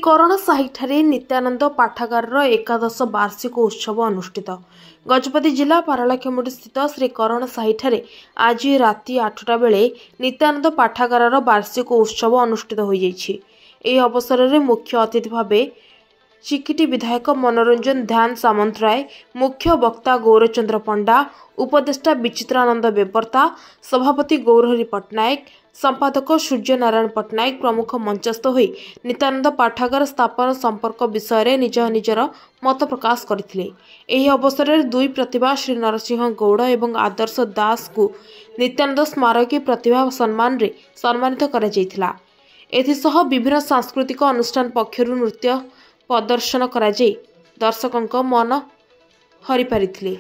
करण साहिठारे नित्यानंद पाठागार एकादश वार्षिक उत्सव अनुष्ठित। गजपति जिला पारलाखेमुंडी स्थित श्री करण साहिठारे आज राति 8टा बेले नित्यानंद पाठागार वार्षिक उत्सव अनुष्ठित हो जाइछि। एही अवसर में मुख्य अतिथि भावे चिकिटी विधायक मनोरंजन ध्यान सामंतराय, मुख्य वक्ता गौरचंद्र पंडा, उपदेष्टा विचित्रानंद बेबर्ता, सभापति गौरहरि पट्टनायक, संपादक सूर्यनारायण पट्टनायक प्रमुख मंचस्थ होई नित्यानंद पाठागार स्थापन संपर्क विषय में निज निजर मत प्रकाश करथिले। एही अवसर में दुई प्रतिभा श्री नरसिंह गौड़ एवं आदर्श दास को नित्यानंद स्मारकी प्रतिभा सम्मान रे सम्मानित करा जायथिला। एथिसह विभिन्न सांस्कृतिक अनुष्ठान पक्षरु नृत्य प्रदर्शन करा जाय दर्शकों मन हरि पारिथिले।